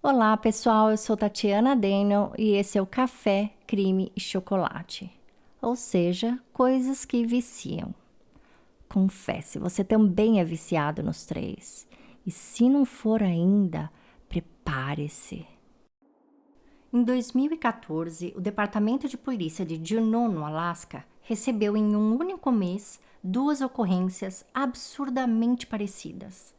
Olá, pessoal, eu sou Tatiana Daniel e esse é o Café, Crime e Chocolate, ou seja, coisas que viciam. Confesse, você também é viciado nos três. E se não for ainda, prepare-se. Em 2014, o Departamento de Polícia de Juneau, no Alasca, recebeu em um único mês 2 ocorrências absurdamente parecidas.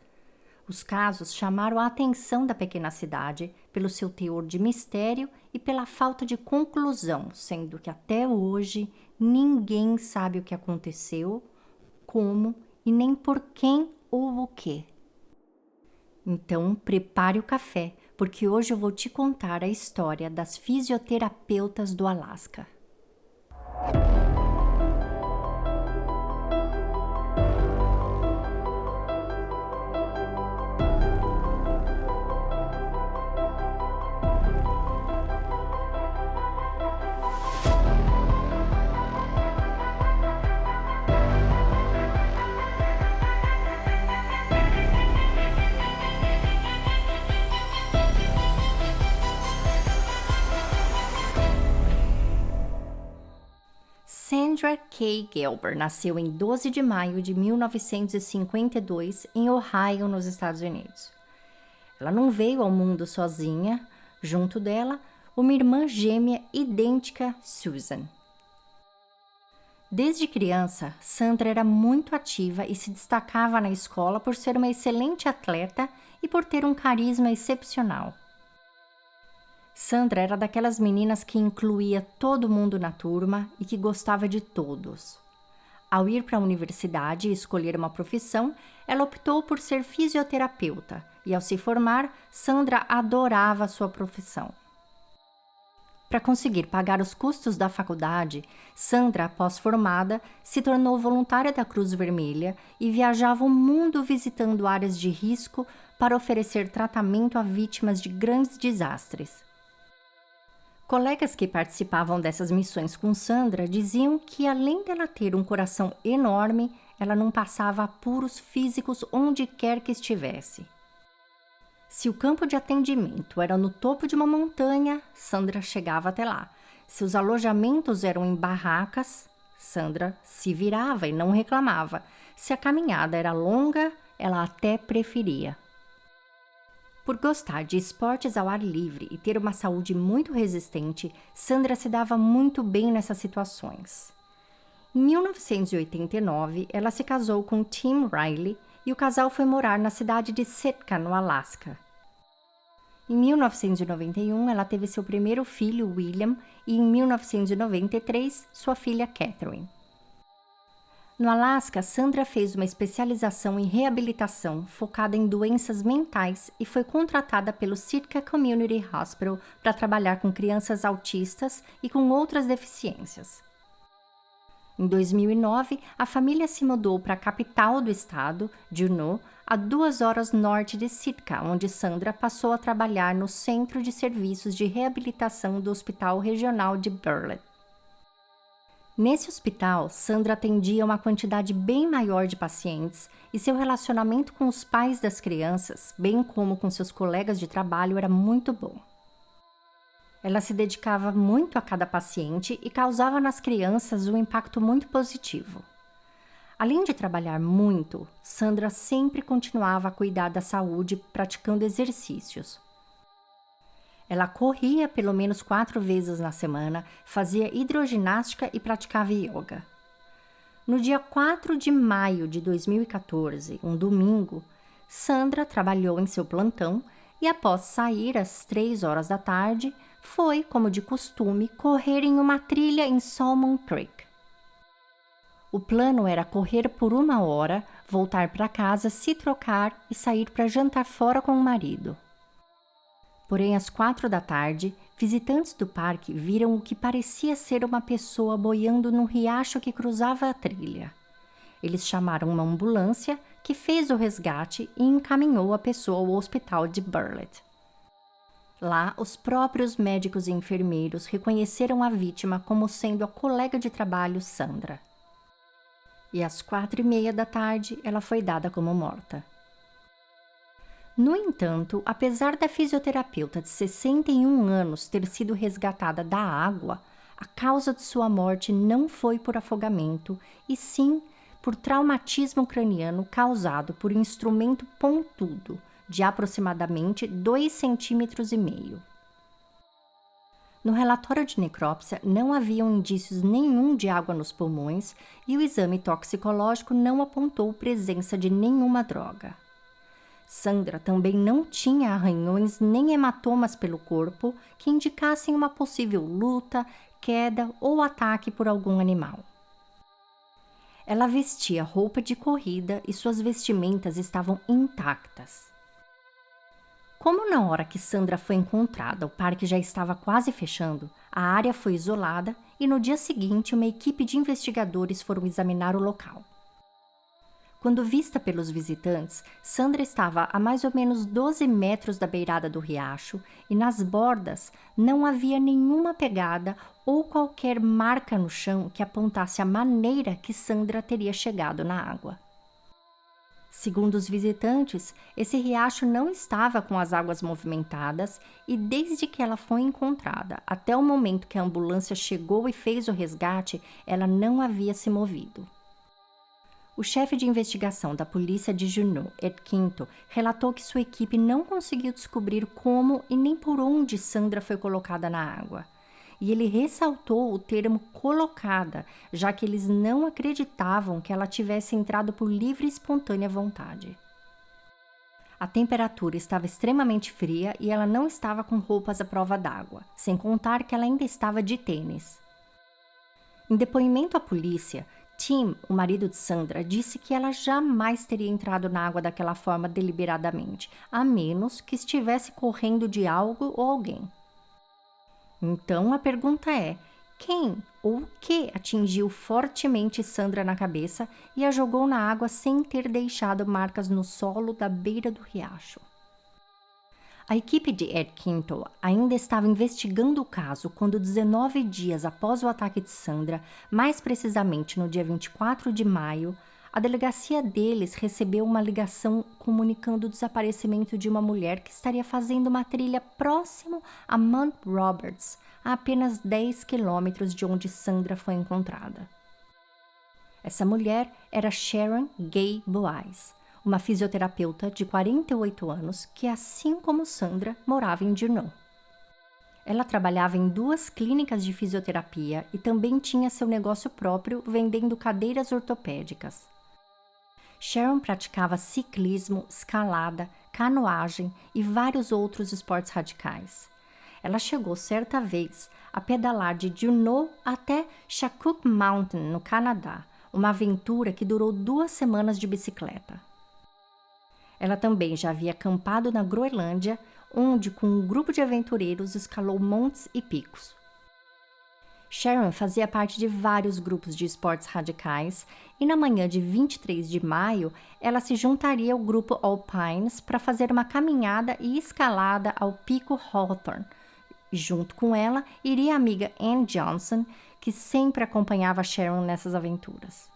Os casos chamaram a atenção da pequena cidade pelo seu teor de mistério e pela falta de conclusão, sendo que até hoje ninguém sabe o que aconteceu, como e nem por quem ou o que. Então, prepare o café, porque hoje eu vou te contar a história das fisioterapeutas do Alasca. Sandra Kay Gelber nasceu em 12 de maio de 1952 em Ohio, nos Estados Unidos. Ela não veio ao mundo sozinha, junto dela, uma irmã gêmea idêntica, Susan. Desde criança, Sandra era muito ativa e se destacava na escola por ser uma excelente atleta e por ter um carisma excepcional. Sandra era daquelas meninas que incluía todo mundo na turma e que gostava de todos. Ao ir para a universidade e escolher uma profissão, ela optou por ser fisioterapeuta e, ao se formar, Sandra adorava sua profissão. Para conseguir pagar os custos da faculdade, Sandra, após formada, se tornou voluntária da Cruz Vermelha e viajava o mundo visitando áreas de risco para oferecer tratamento a vítimas de grandes desastres. Colegas que participavam dessas missões com Sandra diziam que, além dela ter um coração enorme, ela não passava apuros físicos onde quer que estivesse. Se o campo de atendimento era no topo de uma montanha, Sandra chegava até lá. Se os alojamentos eram em barracas, Sandra se virava e não reclamava. Se a caminhada era longa, ela até preferia. Por gostar de esportes ao ar livre e ter uma saúde muito resistente, Sandra se dava muito bem nessas situações. Em 1989, ela se casou com Tim Riley e o casal foi morar na cidade de Sitka, no Alasca. Em 1991, ela teve seu primeiro filho, William, e em 1993, sua filha Catherine. No Alasca, Sandra fez uma especialização em reabilitação focada em doenças mentais e foi contratada pelo Sitka Community Hospital para trabalhar com crianças autistas e com outras deficiências. Em 2009, a família se mudou para a capital do estado, Juneau, a 2 horas norte de Sitka, onde Sandra passou a trabalhar no Centro de Serviços de Reabilitação do Hospital Regional de Burley. Nesse hospital, Sandra atendia uma quantidade bem maior de pacientes e seu relacionamento com os pais das crianças, bem como com seus colegas de trabalho, era muito bom. Ela se dedicava muito a cada paciente e causava nas crianças um impacto muito positivo. Além de trabalhar muito, Sandra sempre continuava a cuidar da saúde praticando exercícios. Ela corria pelo menos 4 vezes na semana, fazia hidroginástica e praticava yoga. No dia 4 de maio de 2014, um domingo, Sandra trabalhou em seu plantão e, após sair às 3 horas da tarde, foi, como de costume, correr em uma trilha em Salmon Creek. O plano era correr por 1 hora, voltar para casa, se trocar e sair para jantar fora com o marido. Porém, às 4 da tarde, visitantes do parque viram o que parecia ser uma pessoa boiando no riacho que cruzava a trilha. Eles chamaram uma ambulância que fez o resgate e encaminhou a pessoa ao hospital de Burley. Lá, os próprios médicos e enfermeiros reconheceram a vítima como sendo a colega de trabalho Sandra. E às 4:30 da tarde, ela foi dada como morta. No entanto, apesar da fisioterapeuta de 61 anos ter sido resgatada da água, a causa de sua morte não foi por afogamento, e sim por traumatismo craniano causado por instrumento pontudo, de aproximadamente 2,5 cm. No relatório de necrópsia não haviam indícios nenhum de água nos pulmões e o exame toxicológico não apontou presença de nenhuma droga. Sandra também não tinha arranhões nem hematomas pelo corpo que indicassem uma possível luta, queda ou ataque por algum animal. Ela vestia roupa de corrida e suas vestimentas estavam intactas. Como na hora que Sandra foi encontrada o parque já estava quase fechando, a área foi isolada e no dia seguinte uma equipe de investigadores foram examinar o local. Quando vista pelos visitantes, Sandra estava a mais ou menos 12 metros da beirada do riacho e nas bordas não havia nenhuma pegada ou qualquer marca no chão que apontasse a maneira que Sandra teria chegado na água. Segundo os visitantes, esse riacho não estava com as águas movimentadas e desde que ela foi encontrada até o momento que a ambulância chegou e fez o resgate, ela não havia se movido. O chefe de investigação da polícia de Juneau, Ed Quinto, relatou que sua equipe não conseguiu descobrir como e nem por onde Sandra foi colocada na água. E ele ressaltou o termo colocada, já que eles não acreditavam que ela tivesse entrado por livre e espontânea vontade. A temperatura estava extremamente fria e ela não estava com roupas à prova d'água, sem contar que ela ainda estava de tênis. Em depoimento à polícia, Tim, o marido de Sandra, disse que ela jamais teria entrado na água daquela forma deliberadamente, a menos que estivesse correndo de algo ou alguém. Então a pergunta é: quem ou o que atingiu fortemente Sandra na cabeça e a jogou na água sem ter deixado marcas no solo da beira do riacho? A equipe de Ed Quinto ainda estava investigando o caso quando, 19 dias após o ataque de Sandra, mais precisamente no dia 24 de maio, a delegacia deles recebeu uma ligação comunicando o desaparecimento de uma mulher que estaria fazendo uma trilha próximo a Mount Roberts, a apenas 10 quilômetros de onde Sandra foi encontrada. Essa mulher era Sharon Gay Boaz, uma fisioterapeuta de 48 anos que, assim como Sandra, morava em Juneau. Ela trabalhava em 2 clínicas de fisioterapia e também tinha seu negócio próprio vendendo cadeiras ortopédicas. Sharon praticava ciclismo, escalada, canoagem e vários outros esportes radicais. Ela chegou certa vez a pedalar de Juneau até Shakopee Mountain, no Canadá, uma aventura que durou 2 semanas de bicicleta. Ela também já havia acampado na Groenlândia, onde, com um grupo de aventureiros, escalou montes e picos. Sharon fazia parte de vários grupos de esportes radicais e na manhã de 23 de maio, ela se juntaria ao grupo Alpines para fazer uma caminhada e escalada ao Pico Hawthorne. Junto com ela, iria a amiga Ann Johnson, que sempre acompanhava Sharon nessas aventuras.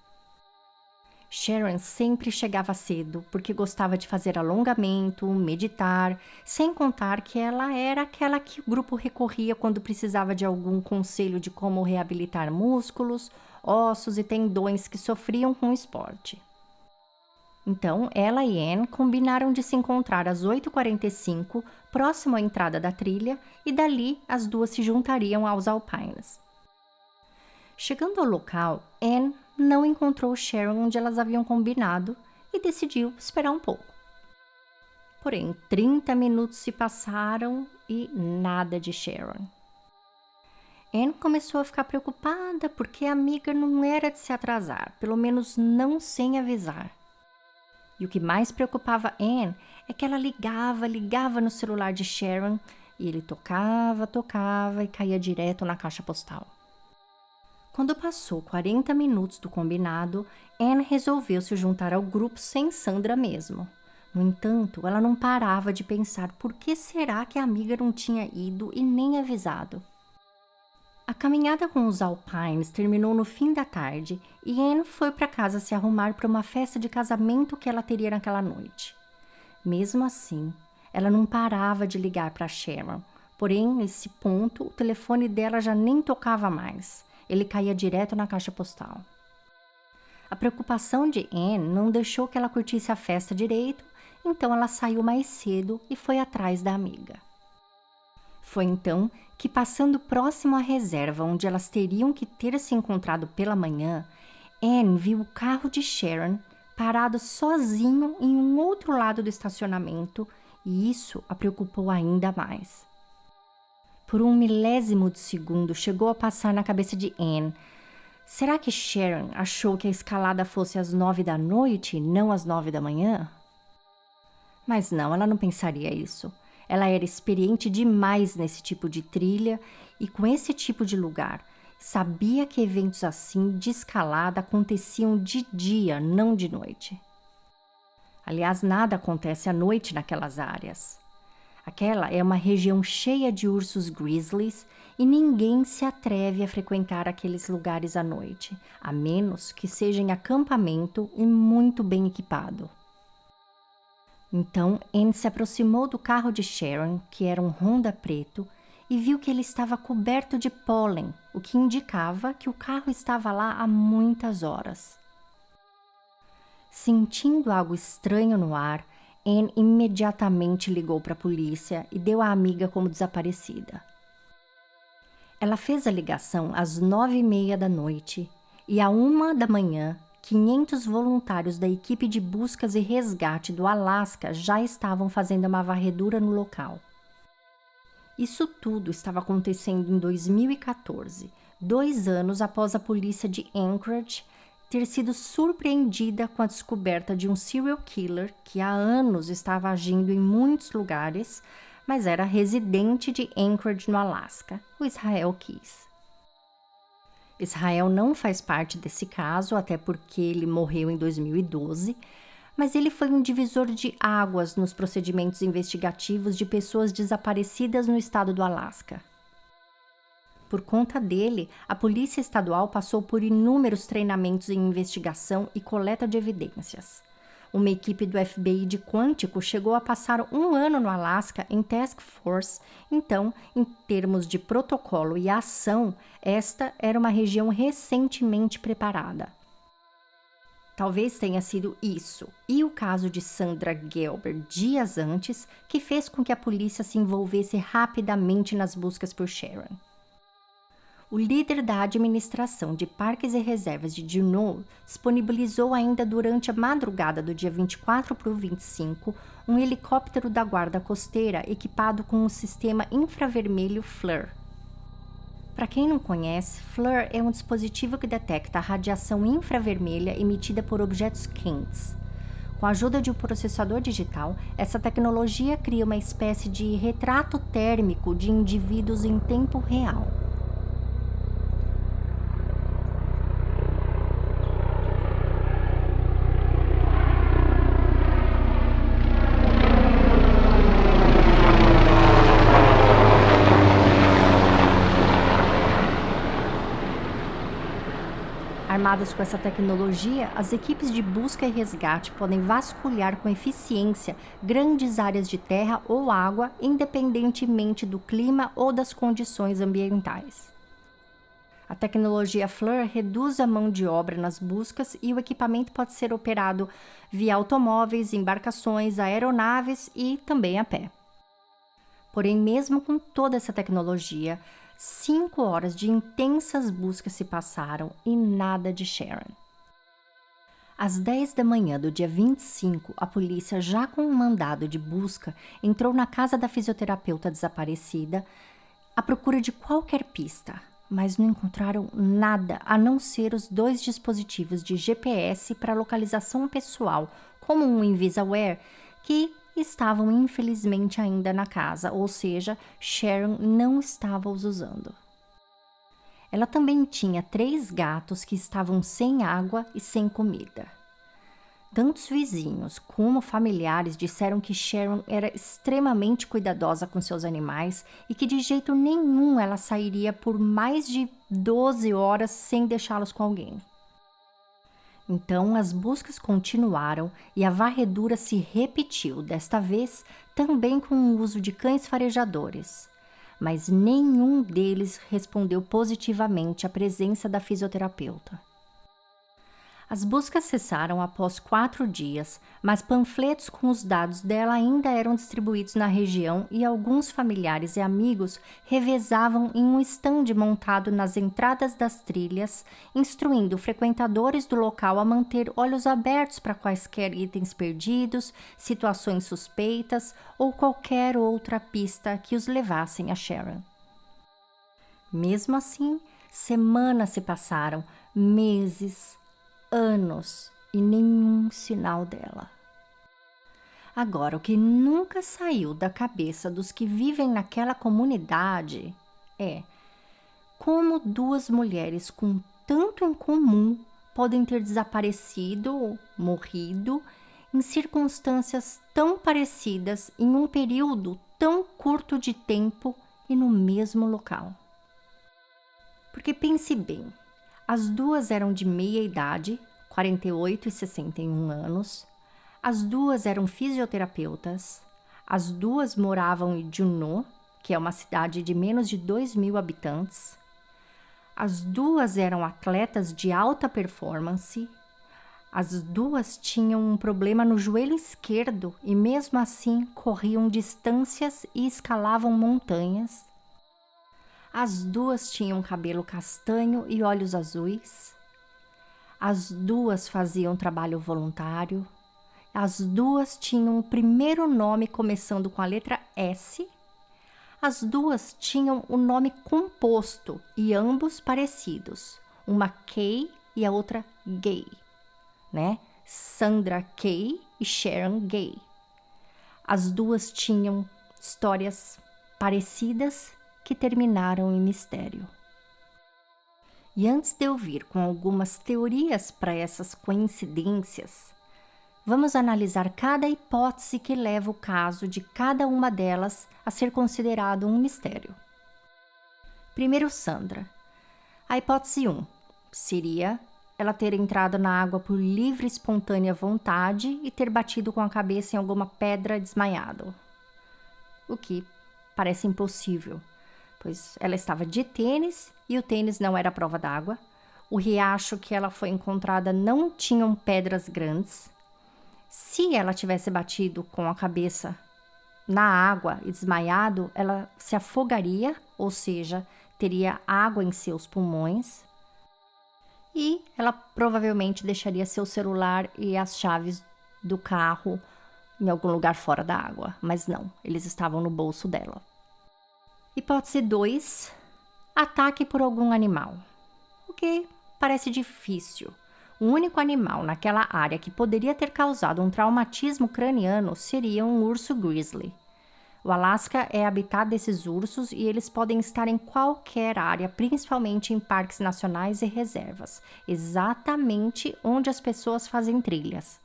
Sharon sempre chegava cedo porque gostava de fazer alongamento, meditar, sem contar que ela era aquela que o grupo recorria quando precisava de algum conselho de como reabilitar músculos, ossos e tendões que sofriam com o esporte. Então, ela e Anne combinaram de se encontrar às 8h45, próximo à entrada da trilha, e dali as duas se juntariam aos Alpines. Chegando ao local, Anne não encontrou Sharon onde elas haviam combinado e decidiu esperar um pouco. Porém, 30 minutos se passaram e nada de Sharon. Anne começou a ficar preocupada porque a amiga não era de se atrasar, pelo menos não sem avisar. E o que mais preocupava Anne é que ela ligava no celular de Sharon e ele tocava e caía direto na caixa postal. Quando passou 40 minutos do combinado, Anne resolveu se juntar ao grupo sem Sandra mesmo. No entanto, ela não parava de pensar por que será que a amiga não tinha ido e nem avisado. A caminhada com os Alpines terminou no fim da tarde e Anne foi para casa se arrumar para uma festa de casamento que ela teria naquela noite. Mesmo assim, ela não parava de ligar para Sharon. Porém, nesse ponto, o telefone dela já nem tocava mais. Ele caía direto na caixa postal. A preocupação de Anne não deixou que ela curtisse a festa direito, então ela saiu mais cedo e foi atrás da amiga. Foi então que, passando próximo à reserva onde elas teriam que ter se encontrado pela manhã, Anne viu o carro de Sharon parado sozinho em um outro lado do estacionamento, e isso a preocupou ainda mais. Por um milésimo de segundo chegou a passar na cabeça de Anne: será que Sharon achou que a escalada fosse às 9 da noite e não às 9 da manhã? Mas não, ela não pensaria isso. Ela era experiente demais nesse tipo de trilha e com esse tipo de lugar. Sabia que eventos assim de escalada aconteciam de dia, não de noite. Aliás, nada acontece à noite naquelas áreas. Aquela é uma região cheia de ursos grizzlies e ninguém se atreve a frequentar aqueles lugares à noite, a menos que seja em acampamento e muito bem equipado. Então, Anne se aproximou do carro de Sharon, que era um Honda preto, e viu que ele estava coberto de pólen, o que indicava que o carro estava lá há muitas horas. Sentindo algo estranho no ar, Anne imediatamente ligou para a polícia e deu a amiga como desaparecida. Ela fez a ligação às 9h30 da noite e à 1 da manhã, 500 voluntários da equipe de buscas e resgate do Alasca já estavam fazendo uma varredura no local. Isso tudo estava acontecendo em 2014, 2 anos após a polícia de Anchorage ter sido surpreendida com a descoberta de um serial killer que há anos estava agindo em muitos lugares, mas era residente de Anchorage, no Alasca, o Israel Keys. Israel não faz parte desse caso, até porque ele morreu em 2012, mas ele foi um divisor de águas nos procedimentos investigativos de pessoas desaparecidas no estado do Alasca. Por conta dele, a Polícia Estadual passou por inúmeros treinamentos em investigação e coleta de evidências. Uma equipe do FBI de Quantico chegou a passar 1 ano no Alasca em task force, então, em termos de protocolo e ação, esta era uma região recentemente preparada. Talvez tenha sido isso, e o caso de Sandra Gelber dias antes, que fez com que a polícia se envolvesse rapidamente nas buscas por Sharon. O líder da administração de parques e reservas de Juneau disponibilizou ainda durante a madrugada do dia 24 para o 25 um helicóptero da guarda costeira equipado com o sistema infravermelho FLIR. Para quem não conhece, FLIR é um dispositivo que detecta a radiação infravermelha emitida por objetos quentes. Com a ajuda de um processador digital, essa tecnologia cria uma espécie de retrato térmico de indivíduos em tempo real. Armadas com essa tecnologia, as equipes de busca e resgate podem vasculhar com eficiência grandes áreas de terra ou água, independentemente do clima ou das condições ambientais. A tecnologia FLIR reduz a mão de obra nas buscas e o equipamento pode ser operado via automóveis, embarcações, aeronaves e também a pé. Porém, mesmo com toda essa tecnologia, 5 horas de intensas buscas se passaram e nada de Sharon. Às 10 da manhã do dia 25, a polícia, já com um mandado de busca, entrou na casa da fisioterapeuta desaparecida à procura de qualquer pista, mas não encontraram nada a não ser os 2 dispositivos de GPS para localização pessoal, como um InvisaWare, que estavam infelizmente ainda na casa, ou seja, Sharon não estava os usando. Ela também tinha 3 gatos que estavam sem água e sem comida. Tanto os vizinhos como familiares disseram que Sharon era extremamente cuidadosa com seus animais e que de jeito nenhum ela sairia por mais de 12 horas sem deixá-los com alguém. Então as buscas continuaram e a varredura se repetiu, desta vez também com o uso de cães farejadores. Mas nenhum deles respondeu positivamente à presença da fisioterapeuta. As buscas cessaram após 4 dias, mas panfletos com os dados dela ainda eram distribuídos na região e alguns familiares e amigos revezavam em um estande montado nas entradas das trilhas, instruindo frequentadores do local a manter olhos abertos para quaisquer itens perdidos, situações suspeitas ou qualquer outra pista que os levassem a Sharon. Mesmo assim, semanas se passaram, meses, anos e nenhum sinal dela. Agora, o que nunca saiu da cabeça dos que vivem naquela comunidade é como 2 mulheres com tanto em comum podem ter desaparecido ou morrido em circunstâncias tão parecidas em um período tão curto de tempo e no mesmo local. Porque pense bem, as 2 eram de meia idade, 48 e 61 anos. As 2 eram fisioterapeutas. As 2 moravam em Juneau, que é uma cidade de menos de 2.000 habitantes. As 2 eram atletas de alta performance. As 2 tinham um problema no joelho esquerdo e mesmo assim corriam distâncias e escalavam montanhas. As 2 tinham cabelo castanho e olhos azuis. As 2 faziam trabalho voluntário. As 2 tinham o primeiro nome começando com a letra S. As 2 tinham o nome composto e ambos parecidos. Uma Kay e a outra Gay, né? Sandra Kay e Sharon Gay. As 2 tinham histórias parecidas que terminaram em mistério. E antes de eu vir com algumas teorias para essas coincidências, vamos analisar cada hipótese que leva o caso de cada uma delas a ser considerado um mistério. Primeiro, Sandra. A hipótese 1 seria ela ter entrado na água por livre e espontânea vontade e ter batido com a cabeça em alguma pedra e desmaiado. O que parece impossível, pois ela estava de tênis e o tênis não era prova d'água. O riacho que ela foi encontrada não tinham pedras grandes. Se ela tivesse batido com a cabeça na água e desmaiado, ela se afogaria, ou seja, teria água em seus pulmões. E ela provavelmente deixaria seu celular e as chaves do carro em algum lugar fora da água, mas não, eles estavam no bolso dela. Hipótese 2, ataque por algum animal. O que parece difícil. O único animal naquela área que poderia ter causado um traumatismo craniano seria um urso grizzly. O Alasca é habitat desses ursos e eles podem estar em qualquer área, principalmente em parques nacionais e reservas, exatamente onde as pessoas fazem trilhas.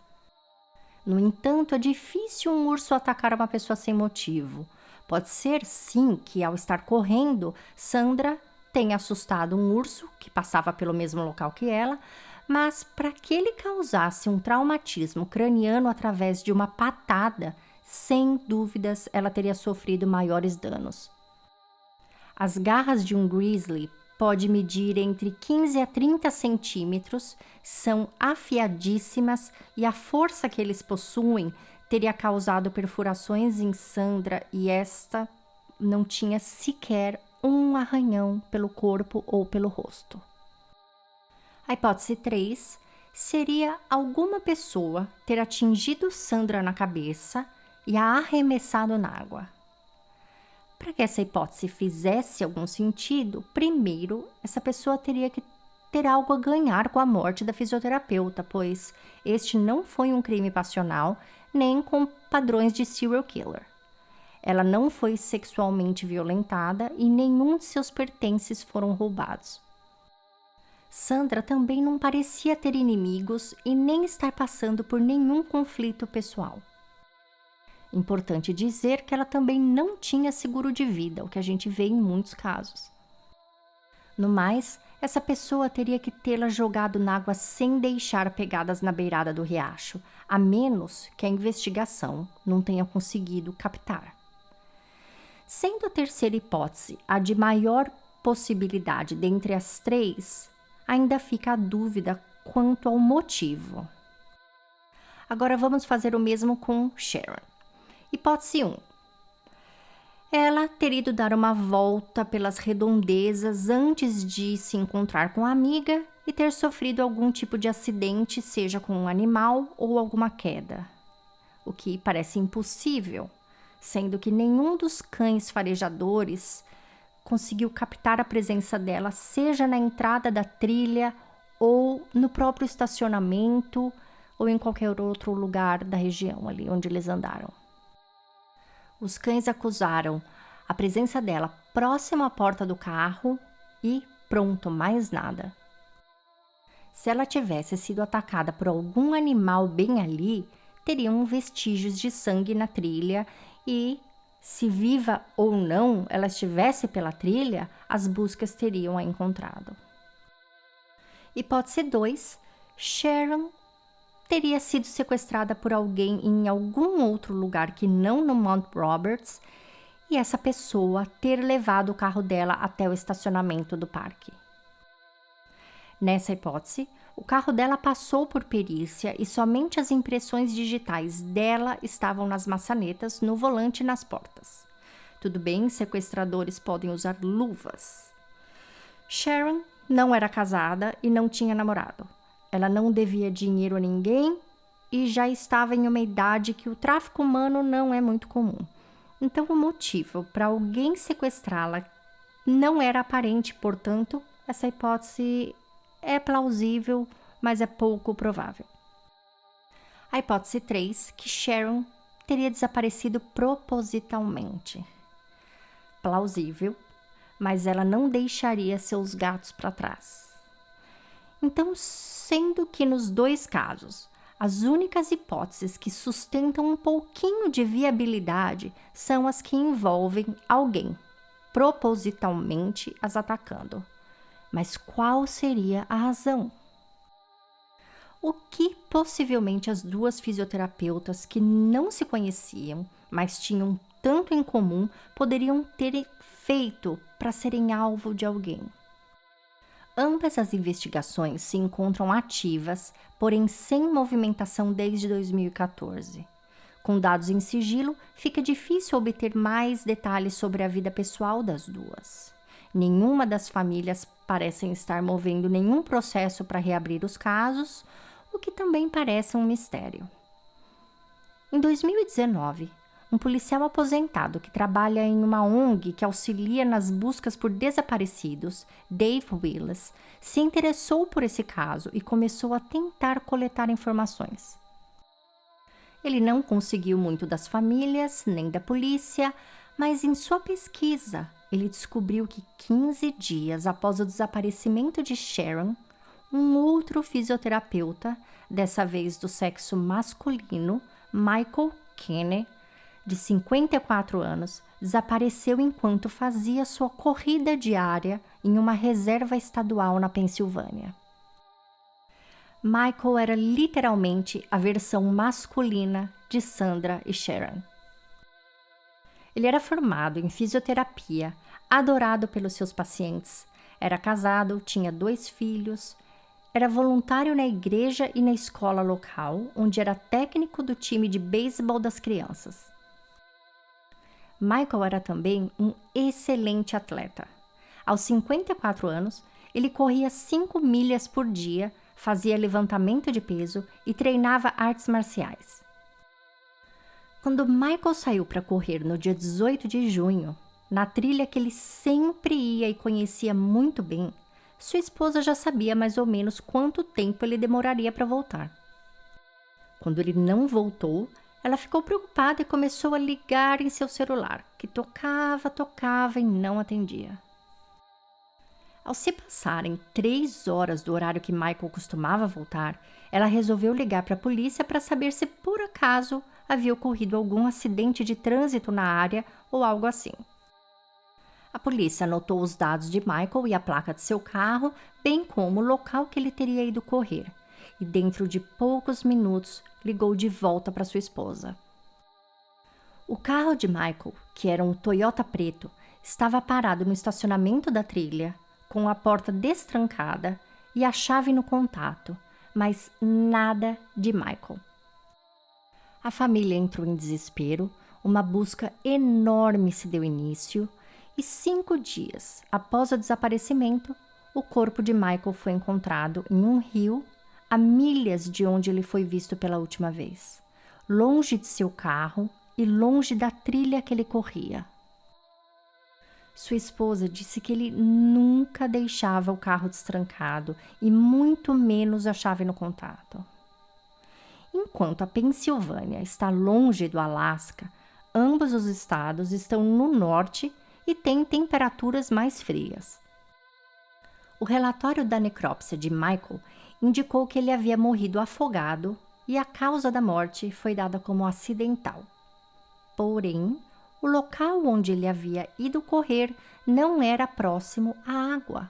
No entanto, é difícil um urso atacar uma pessoa sem motivo. Pode ser, sim, que ao estar correndo, Sandra tenha assustado um urso que passava pelo mesmo local que ela, mas para que ele causasse um traumatismo craniano através de uma patada, sem dúvidas ela teria sofrido maiores danos. As garras de um grizzly podem medir entre 15 a 30 centímetros, são afiadíssimas e a força que eles possuem teria causado perfurações em Sandra e esta não tinha sequer um arranhão pelo corpo ou pelo rosto. A hipótese 3 seria alguma pessoa ter atingido Sandra na cabeça e a arremessado na água. Para que essa hipótese fizesse algum sentido, primeiro, essa pessoa teria que ter algo a ganhar com a morte da fisioterapeuta, pois este não foi um crime passional, nem com padrões de serial killer. Ela não foi sexualmente violentada e nenhum de seus pertences foram roubados. Sandra também não parecia ter inimigos e nem estar passando por nenhum conflito pessoal. Importante dizer que ela também não tinha seguro de vida, o que a gente vê em muitos casos. No mais, essa pessoa teria que tê-la jogado na água sem deixar pegadas na beirada do riacho, a menos que a investigação não tenha conseguido captar. Sendo a terceira hipótese a de maior possibilidade dentre as três, ainda fica a dúvida quanto ao motivo. Agora vamos fazer o mesmo com Sharon. Hipótese 1. Ela teria ido dar uma volta pelas redondezas antes de se encontrar com a amiga e ter sofrido algum tipo de acidente, seja com um animal ou alguma queda. O que parece impossível, sendo que nenhum dos cães farejadores conseguiu captar a presença dela, seja na entrada da trilha ou no próprio estacionamento ou em qualquer outro lugar da região ali onde eles andaram. Os cães acusaram a presença dela próximo à porta do carro e pronto, mais nada. Se ela tivesse sido atacada por algum animal bem ali, teriam vestígios de sangue na trilha e, se viva ou não ela estivesse pela trilha, as buscas teriam a encontrado. Hipótese 2. Sharon teria sido sequestrada por alguém em algum outro lugar que não no Mount Roberts e essa pessoa ter levado o carro dela até o estacionamento do parque. Nessa hipótese, o carro dela passou por perícia e somente as impressões digitais dela estavam nas maçanetas, no volante e nas portas. Tudo bem, sequestradores podem usar luvas. Sharon não era casada e não tinha namorado. Ela não devia dinheiro a ninguém e já estava em uma idade que o tráfico humano não é muito comum. Então, o motivo para alguém sequestrá-la não era aparente, portanto, essa hipótese é plausível, mas é pouco provável. A hipótese 3, que Sharon teria desaparecido propositalmente. Plausível, mas ela não deixaria seus gatos para trás. Então, sendo que nos dois casos, as únicas hipóteses que sustentam um pouquinho de viabilidade são as que envolvem alguém, propositalmente as atacando. Mas qual seria a razão? O que possivelmente as duas fisioterapeutas que não se conheciam, mas tinham tanto em comum, poderiam ter feito para serem alvo de alguém? Ambas as investigações se encontram ativas, porém sem movimentação desde 2014. Com dados em sigilo, fica difícil obter mais detalhes sobre a vida pessoal das duas. Nenhuma das famílias parecem estar movendo nenhum processo para reabrir os casos, o que também parece um mistério. Em 2019, um policial aposentado que trabalha em uma ONG que auxilia nas buscas por desaparecidos, Dave Willis, se interessou por esse caso e começou a tentar coletar informações. Ele não conseguiu muito das famílias, nem da polícia, mas em sua pesquisa, ele descobriu que 15 dias após o desaparecimento de Sharon, um outro fisioterapeuta, dessa vez do sexo masculino, Michael Kenney, de 54 anos, desapareceu enquanto fazia sua corrida diária em uma reserva estadual na Pensilvânia. Michael era literalmente a versão masculina de Sandra e Sharon. Ele era formado em fisioterapia, adorado pelos seus pacientes, era casado, tinha 2 filhos, era voluntário na igreja e na escola local, onde era técnico do time de beisebol das crianças. Michael era também um excelente atleta. Aos 54 anos, ele corria 5 milhas por dia, fazia levantamento de peso e treinava artes marciais. Quando Michael saiu para correr no dia 18 de junho, na trilha que ele sempre ia e conhecia muito bem, sua esposa já sabia mais ou menos quanto tempo ele demoraria para voltar. Quando ele não voltou, ela ficou preocupada e começou a ligar em seu celular, que tocava e não atendia. Ao se passarem 3 horas do horário que Michael costumava voltar, ela resolveu ligar para a polícia para saber se por acaso havia ocorrido algum acidente de trânsito na área ou algo assim. A polícia anotou os dados de Michael e a placa de seu carro, bem como o local que ele teria ido correr, e dentro de poucos minutos ligou de volta para sua esposa. O carro de Michael, que era um Toyota preto, estava parado no estacionamento da trilha, com a porta destrancada e a chave no contato, mas nada de Michael. A família entrou em desespero, uma busca enorme se deu início e 5 dias após o desaparecimento, o corpo de Michael foi encontrado em um rio a milhas de onde ele foi visto pela última vez, longe de seu carro e longe da trilha que ele corria. Sua esposa disse que ele nunca deixava o carro destrancado e muito menos a chave no contato. Enquanto a Pensilvânia está longe do Alasca, ambos os estados estão no norte e têm temperaturas mais frias. O relatório da necrópsia de Michael indicou que ele havia morrido afogado e a causa da morte foi dada como acidental. Porém, o local onde ele havia ido correr não era próximo à água.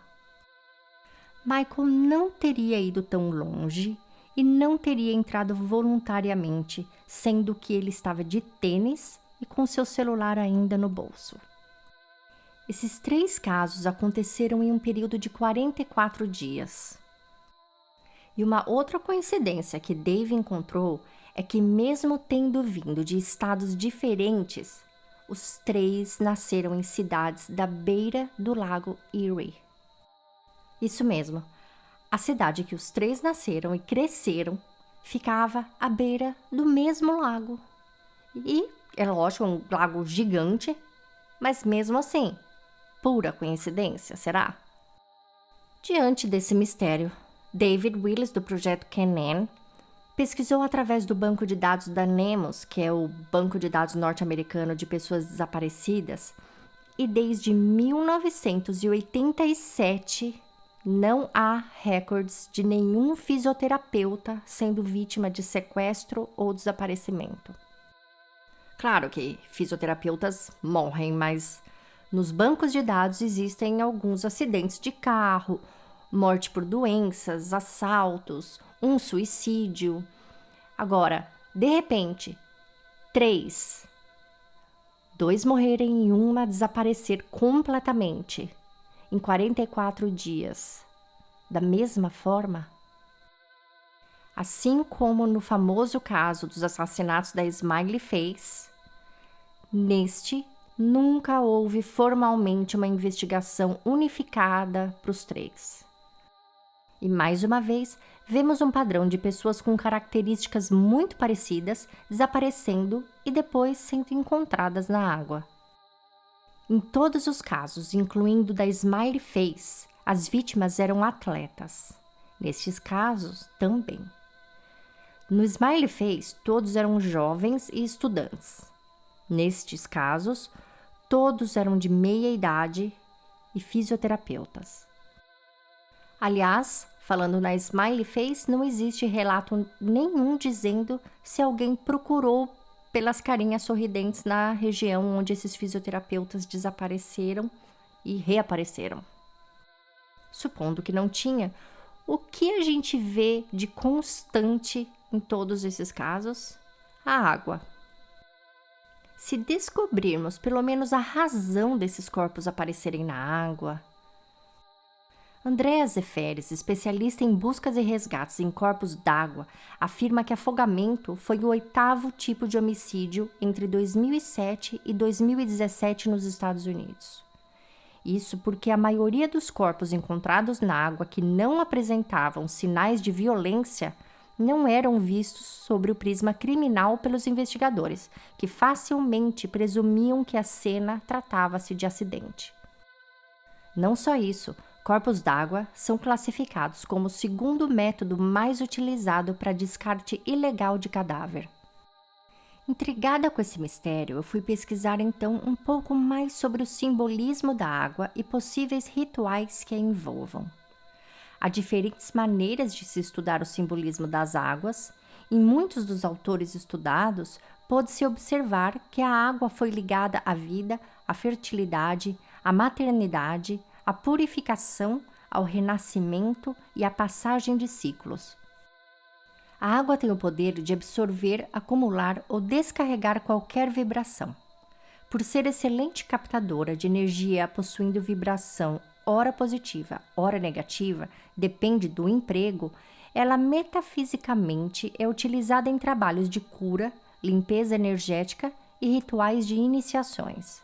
Michael não teria ido tão longe e não teria entrado voluntariamente, sendo que ele estava de tênis e com seu celular ainda no bolso. Esses 3 casos aconteceram em um período de 44 dias. E uma outra coincidência que Dave encontrou é que, mesmo tendo vindo de estados diferentes, os 3 nasceram em cidades da beira do lago Erie. Isso mesmo, a cidade que os 3 nasceram e cresceram ficava à beira do mesmo lago. E, é lógico, um lago gigante, mas mesmo assim, pura coincidência, será? Diante desse mistério, David Willis, do projeto Canaan, pesquisou através do banco de dados da Nemos, que é o banco de dados norte-americano de pessoas desaparecidas, e desde 1987 não há recordes de nenhum fisioterapeuta sendo vítima de sequestro ou desaparecimento. Claro que fisioterapeutas morrem, mas nos bancos de dados existem alguns acidentes de carro, morte por doenças, assaltos, um suicídio. Agora, de repente, 3. 2 morrerem e uma desaparecer completamente em 44 dias. Da mesma forma, assim como no famoso caso dos assassinatos da Smiley Face, neste nunca houve formalmente uma investigação unificada para os 3. E mais uma vez, vemos um padrão de pessoas com características muito parecidas desaparecendo e depois sendo encontradas na água. Em todos os casos, incluindo da Smiley Face, as vítimas eram atletas. Nestes casos, também. No Smiley Face, todos eram jovens e estudantes. Nestes casos, todos eram de meia idade e fisioterapeutas. Aliás, falando na Smiley Face, não existe relato nenhum dizendo se alguém procurou pelas carinhas sorridentes na região onde esses fisioterapeutas desapareceram e reapareceram. Supondo que não tinha, o que a gente vê de constante em todos esses casos? A água. Se descobrirmos pelo menos a razão desses corpos aparecerem na água... Andrea Zeferes, especialista em buscas e resgates em corpos d'água, afirma que afogamento foi o 8º tipo de homicídio entre 2007 e 2017 nos Estados Unidos. Isso porque a maioria dos corpos encontrados na água que não apresentavam sinais de violência não eram vistos sobre o prisma criminal pelos investigadores, que facilmente presumiam que a cena tratava-se de acidente. Não só isso, corpos d'água são classificados como o 2º método mais utilizado para descarte ilegal de cadáver. Intrigada com esse mistério, eu fui pesquisar então um pouco mais sobre o simbolismo da água e possíveis rituais que a envolvam. Há diferentes maneiras de se estudar o simbolismo das águas. Em muitos dos autores estudados, pôde-se observar que a água foi ligada à vida, à fertilidade, a maternidade, a purificação, ao renascimento e a passagem de ciclos. A água tem o poder de absorver, acumular ou descarregar qualquer vibração. Por ser excelente captadora de energia possuindo vibração ora positiva, ora negativa, depende do emprego, ela metafisicamente é utilizada em trabalhos de cura, limpeza energética e rituais de iniciações.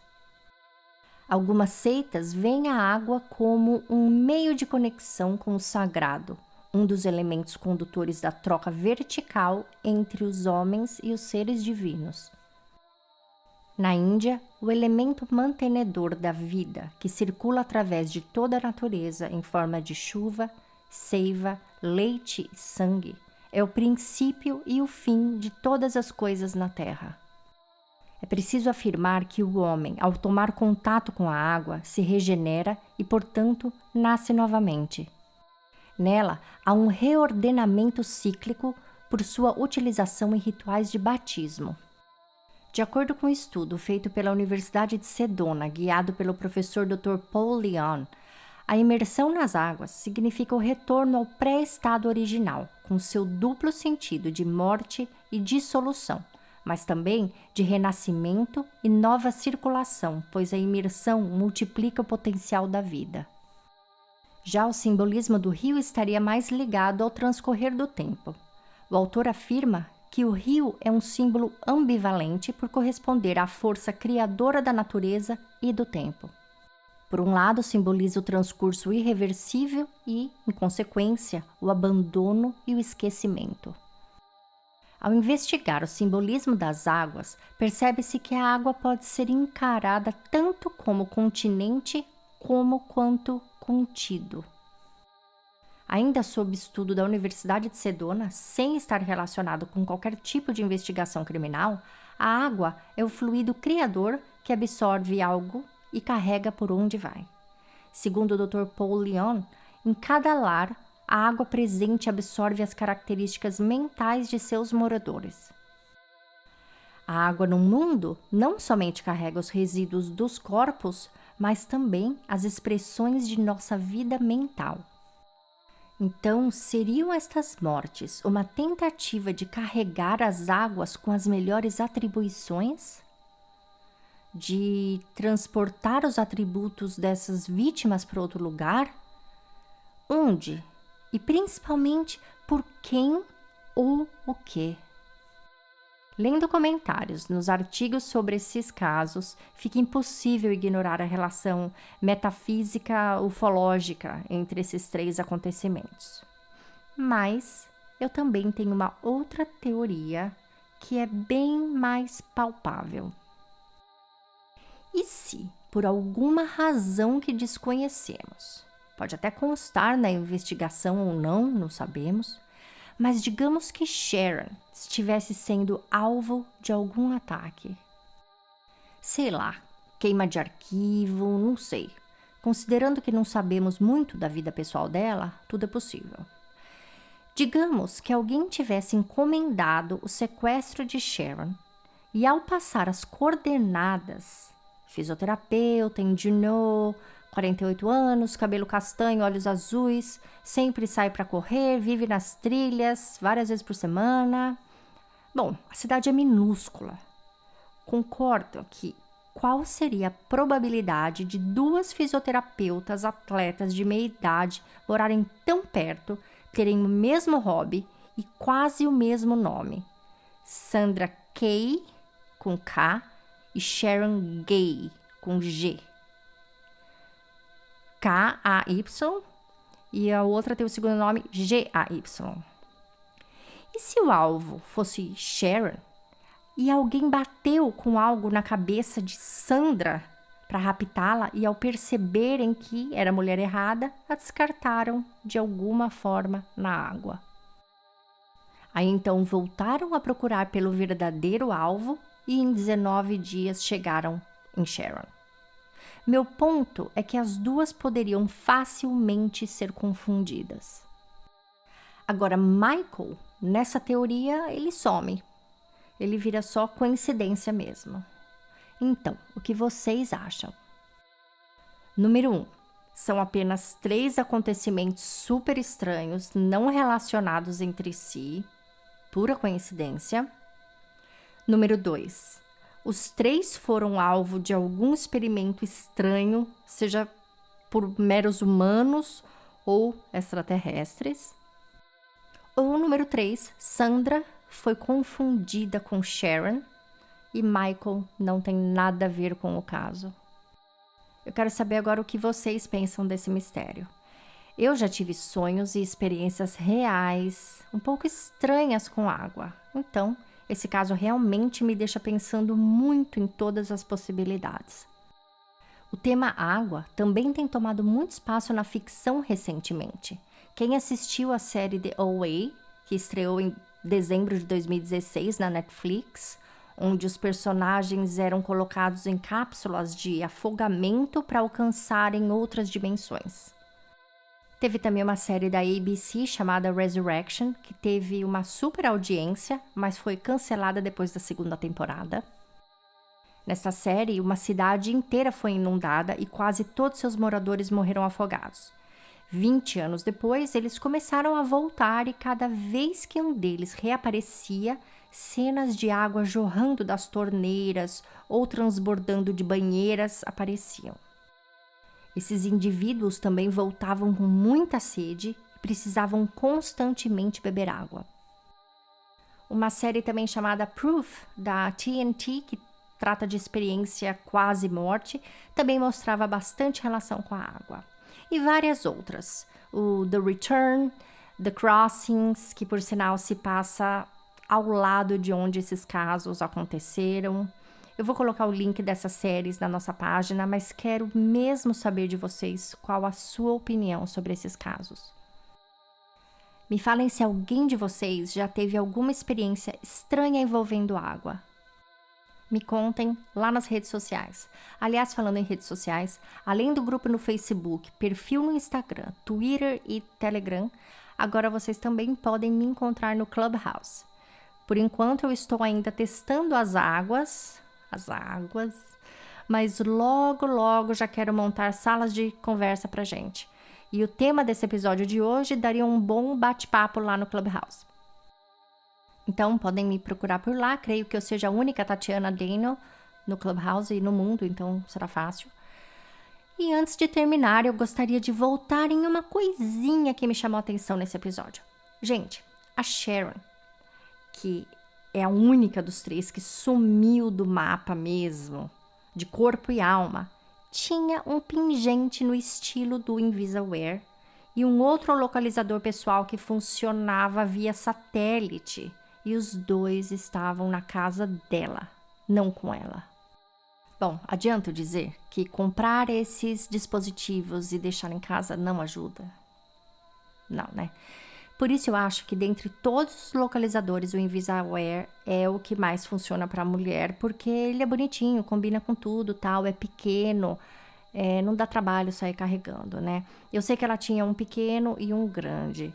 Algumas seitas veem a água como um meio de conexão com o sagrado, um dos elementos condutores da troca vertical entre os homens e os seres divinos. Na Índia, o elemento mantenedor da vida, que circula através de toda a natureza em forma de chuva, seiva, leite e sangue, é o princípio e o fim de todas as coisas na Terra. É preciso afirmar que o homem, ao tomar contato com a água, se regenera e, portanto, nasce novamente. Nela, há um reordenamento cíclico por sua utilização em rituais de batismo. De acordo com um estudo feito pela Universidade de Sedona, guiado pelo professor Dr. Paul Leon, a imersão nas águas significa o retorno ao pré-estado original, com seu duplo sentido de morte e dissolução, mas também de renascimento e nova circulação, pois a imersão multiplica o potencial da vida. Já o simbolismo do rio estaria mais ligado ao transcorrer do tempo. O autor afirma que o rio é um símbolo ambivalente por corresponder à força criadora da natureza e do tempo. Por um lado, simboliza o transcurso irreversível e, em consequência, o abandono e o esquecimento. Ao investigar o simbolismo das águas, percebe-se que a água pode ser encarada tanto como continente como quanto contido. Ainda sob estudo da Universidade de Sedona, sem estar relacionado com qualquer tipo de investigação criminal, a água é o fluido criador que absorve algo e carrega por onde vai. Segundo o Dr. Paul Leon, em cada lar, a água presente absorve as características mentais de seus moradores. A água no mundo não somente carrega os resíduos dos corpos, mas também as expressões de nossa vida mental. Então, seriam estas mortes uma tentativa de carregar as águas com as melhores atribuições? De transportar os atributos dessas vítimas para outro lugar? Onde? E principalmente por quem ou o quê? Lendo comentários nos artigos sobre esses casos, fica impossível ignorar a relação metafísica ufológica entre esses três acontecimentos. Mas eu também tenho uma outra teoria que é bem mais palpável. E se, por alguma razão que desconhecemos, pode até constar na investigação ou não, não sabemos, mas digamos que Sharon estivesse sendo alvo de algum ataque. Sei lá, queima de arquivo, não sei. Considerando que não sabemos muito da vida pessoal dela, tudo é possível. Digamos que alguém tivesse encomendado o sequestro de Sharon e, ao passar as coordenadas, fisioterapeuta em Juneau, 48 anos, cabelo castanho, olhos azuis, sempre sai para correr, vive nas trilhas várias vezes por semana. Bom, a cidade é minúscula. Concordo que qual seria a probabilidade de duas fisioterapeutas atletas de meia idade morarem tão perto, terem o mesmo hobby e quase o mesmo nome? Sandra Kay, com K, e Sharon Gay, com G. K-A-Y, e a outra tem o segundo nome G-A-Y. E se o alvo fosse Sharon e alguém bateu com algo na cabeça de Sandra para raptá-la e, ao perceberem que era a mulher errada, a descartaram de alguma forma na água? Aí então voltaram a procurar pelo verdadeiro alvo e em 19 dias chegaram em Sharon. Meu ponto é que as duas poderiam facilmente ser confundidas. Agora, Michael, nessa teoria, ele some. Ele vira só coincidência mesmo. Então, o que vocês acham? Número 1. São apenas 3 acontecimentos super estranhos, não relacionados entre si, pura coincidência. Número 2. Os 3 foram alvo de algum experimento estranho, seja por meros humanos ou extraterrestres. Ou número 3, Sandra foi confundida com Sharon e Michael não tem nada a ver com o caso. Eu quero saber agora o que vocês pensam desse mistério. Eu já tive sonhos e experiências reais, um pouco estranhas com água. Então, esse caso realmente me deixa pensando muito em todas as possibilidades. O tema água também tem tomado muito espaço na ficção recentemente. Quem assistiu a série The OA, que estreou em dezembro de 2016 na Netflix, onde os personagens eram colocados em cápsulas de afogamento para alcançarem outras dimensões. Teve também uma série da ABC chamada Resurrection, que teve uma super audiência, mas foi cancelada depois da 2ª temporada. Nessa série, uma cidade inteira foi inundada e quase todos seus moradores morreram afogados. 20 anos depois, eles começaram a voltar e cada vez que um deles reaparecia, cenas de água jorrando das torneiras ou transbordando de banheiras apareciam. Esses indivíduos também voltavam com muita sede e precisavam constantemente beber água. Uma série também chamada Proof, da TNT, que trata de experiência quase morte, também mostrava bastante relação com a água. E várias outras. O The Return, The Crossings, que por sinal se passa ao lado de onde esses casos aconteceram. Eu vou colocar o link dessas séries na nossa página, mas quero mesmo saber de vocês qual a sua opinião sobre esses casos. Me falem se alguém de vocês já teve alguma experiência estranha envolvendo água. Me contem lá nas redes sociais. Aliás, falando em redes sociais, além do grupo no Facebook, perfil no Instagram, Twitter e Telegram, agora vocês também podem me encontrar no Clubhouse. Por enquanto eu estou ainda testando as águas, mas logo já quero montar salas de conversa pra gente. E o tema desse episódio de hoje daria um bom bate-papo lá no Clubhouse. Então, podem me procurar por lá. Creio que eu seja a única Tatiana Daniel no Clubhouse e no mundo, então será fácil. E antes de terminar, eu gostaria de voltar em uma coisinha que me chamou a atenção nesse episódio. Gente, a Sharon, que é a única dos 3 que sumiu do mapa mesmo, de corpo e alma, tinha um pingente no estilo do Invisaware e um outro localizador pessoal que funcionava via satélite. E os 2 estavam na casa dela, não com ela. Bom, adianto dizer que comprar esses dispositivos e deixar em casa não ajuda? Não, né? Por isso eu acho que dentre todos os localizadores, o Invisaware é o que mais funciona para a mulher, porque ele é bonitinho, combina com tudo, tal, é pequeno, não dá trabalho sair carregando, né? Eu sei que ela tinha um pequeno e um grande.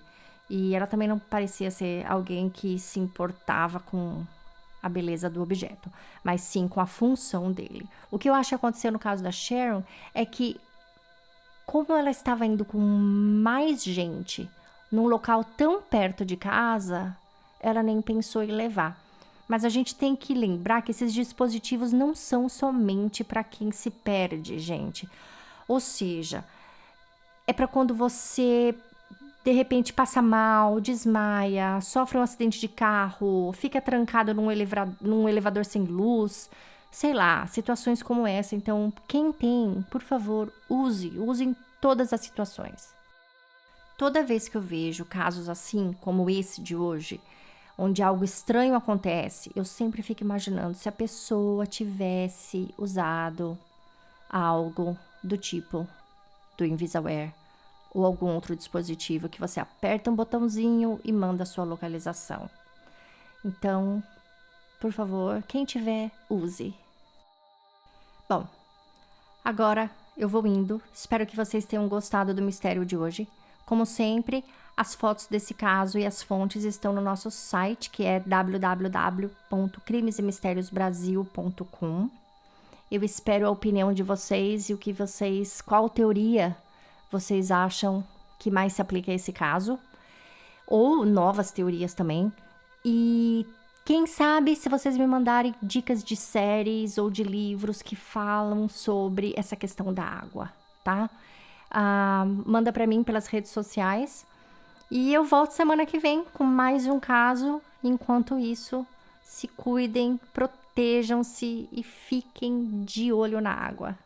E ela também não parecia ser alguém que se importava com a beleza do objeto, mas sim com a função dele. O que eu acho que aconteceu no caso da Sharon é que, como ela estava indo com mais gente num local tão perto de casa, ela nem pensou em levar. Mas a gente tem que lembrar que esses dispositivos não são somente para quem se perde, gente. Ou seja, é para quando você de repente passa mal, desmaia, sofre um acidente de carro, fica trancado num elevador sem luz, sei lá, situações como essa. Então, quem tem, por favor, use em todas as situações. Toda vez que eu vejo casos assim, como esse de hoje, onde algo estranho acontece, eu sempre fico imaginando se a pessoa tivesse usado algo do tipo do Invisaware, ou algum outro dispositivo que você aperta um botãozinho e manda a sua localização. Então, por favor, quem tiver, use. Bom, agora eu vou indo. Espero que vocês tenham gostado do mistério de hoje. Como sempre, as fotos desse caso e as fontes estão no nosso site, que é www.crimesemistériosbrasil.com. Eu espero a opinião de vocês e qual teoria vocês acham que mais se aplica a esse caso, ou novas teorias também. E quem sabe se vocês me mandarem dicas de séries ou de livros que falam sobre essa questão da água, tá? Manda pra mim pelas redes sociais. E eu volto semana que vem com mais um caso. Enquanto isso, se cuidem, protejam-se e fiquem de olho na água.